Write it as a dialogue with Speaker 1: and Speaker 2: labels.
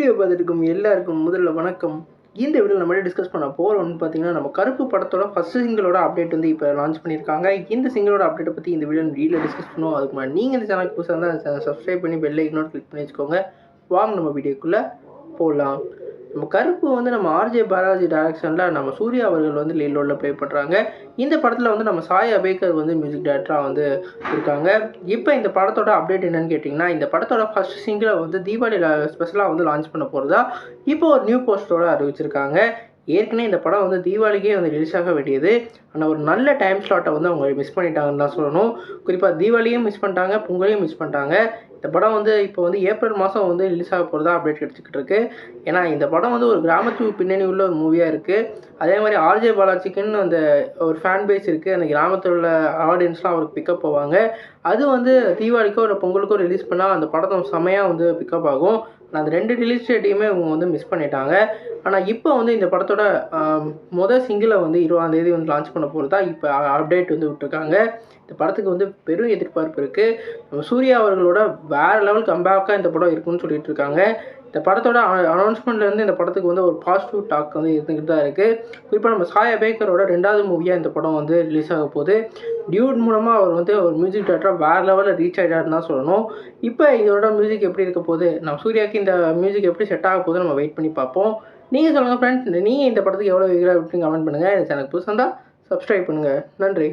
Speaker 1: Video பார்த்துருக்கும் எல்லாருக்கும் முதல்ல வணக்கம். இந்த வீடியோவில் நம்ம டிஸ்கஸ் பண்ண போகிறோம்னு பார்த்தீங்கன்னா, நம்ம கருப்பு படத்தோட ஃபர்ஸ்ட் சிங்கிளோட அப்டேட் வந்து இப்போ லான்ச் பண்ணியிருக்காங்க. இந்த சிங்கிளோட அப்டேட்டை பற்றி இந்த வீடியோவில் டிஸ்கஸ் பண்ணுவோம். அதுக்கு முன்னாடி நீங்கள் இந்த சேனலுக்கு புதுசாக இருந்தால் சேனல் சப்ஸ்கிரைப் பண்ணி பெல் ஐக்கனோட கிளிக் பண்ணி வச்சுக்கோங்க. வாங்க நம்ம வீடியோக்குள்ளே போகலாம். நம்ம கருப்பு வந்து நம்ம ஆர்ஜே பாலாஜி டைரக்ஷனில் நம்ம சூர்யா அவர்கள் வந்து லீட் ரோலில் ப்ளே பண்ணுறாங்க. இந்த படத்தில் வந்து நம்ம சாய் அபேக்கர் வந்து மியூசிக் டைரக்டராக வந்து இருக்காங்க. இப்போ இந்த படத்தோட அப்டேட் என்னன்னு கேட்டிங்கன்னா, இந்த படத்தோட ஃபர்ஸ்ட் சிங்கிளை வந்து தீபாவளி ஸ்பெஷலாக வந்து லான்ச் பண்ண போகிறதா இப்போ ஒரு நியூ போஸ்டரோட அறிவிச்சிருக்காங்க. ஏற்கனவே இந்த படம் வந்து தீபாவளிக்கே வந்து ரிலீஸ் ஆக வேண்டியது. ஆனால் ஒரு நல்ல டைம் ஸ்லாட்டை வந்து அவங்க மிஸ் பண்ணிட்டாங்கன்னு தான் சொல்லணும். குறிப்பாக தீபாவளியும் மிஸ் பண்ணிட்டாங்க, பொங்கலையும் மிஸ் பண்ணிட்டாங்க. இந்த படம் வந்து இப்போ வந்து ஏப்ரல் மாதம் வந்து ரிலீஸ் ஆக போகிறதா அப்டேட் கிடச்சிக்கிட்டு இருக்கு. ஏன்னா இந்த படம் வந்து ஒரு கிராமத்து பின்னணி உள்ள ஒரு மூவியாக இருக்குது. அதே மாதிரி ஆர்ஜே பாலாஜிக்குன்னு அந்த ஒரு ஃபேன் பேஸ் இருக்குது. அந்த கிராமத்தில் உள்ள ஆடியன்ஸ்லாம் அவருக்கு பிக்கப் போவாங்க. அது வந்து தீபாவளிக்கோ இல்லை பொங்கலுக்கோ ரிலீஸ் பண்ணால் அந்த படத்தை செமையாக வந்து பிக்கப் ஆகும். ஆனால் அந்த 2 ரிலீஸ் டேட்டையுமே இவங்க வந்து மிஸ் பண்ணிட்டாங்க. ஆனால் இப்போ வந்து இந்த படத்தோட மொதல் சிங்கிளை வந்து 20ஆம் தேதி வந்து லான்ச் பண்ண போகிறதா இப்போ அப்டேட் வந்து விட்டுருக்காங்க. இந்த படத்துக்கு வந்து பெரும் எதிர்பார்ப்பு இருக்குது. நம்ம சூர்யா அவர்களோட வேறு லெவல் கம்பேக்காக இந்த படம் இருக்குன்னு சொல்லிட்டு இருக்காங்க. இந்த படத்தோட அனௌன்ஸ்மெண்ட்லேருந்து இந்த படத்துக்கு வந்து ஒரு பாசிட்டிவ் டாக் வந்து இருந்துக்கிட்டு தான் இருக்குது. குறிப்பாக நம்ம சாய் அபேக்கரோட 2வது மூவியாக இந்த படம் வந்து ரிலீஸ் ஆக போகுது. டியூட் மூலமாக அவர் வந்து ஒரு மியூசிக் டேரக்டராக வேறு லெவலில் ரீச் ஆகிட்டாருன்னு தான் சொல்லணும். இப்போ இதோட மியூசிக் எப்படி இருக்க போகுது, நம்ம சூர்யாவுக்கு இந்த மியூசிக் எப்படி செட் ஆக போகுது நம்ம வெயிட் பண்ணி பார்ப்போம். நீங்கள் சொல்லுங்கள் ஃப்ரெண்ட்ஸ், நீங்கள் இந்த படத்துக்கு எவ்வளோ வீடியோ விட்டு கமெண்ட் பண்ணுங்கள். இந்த சேனலுக்கு புதுசாக இருந்தால் சப்ஸ்கிரைப் பண்ணுங்கள். நன்றி.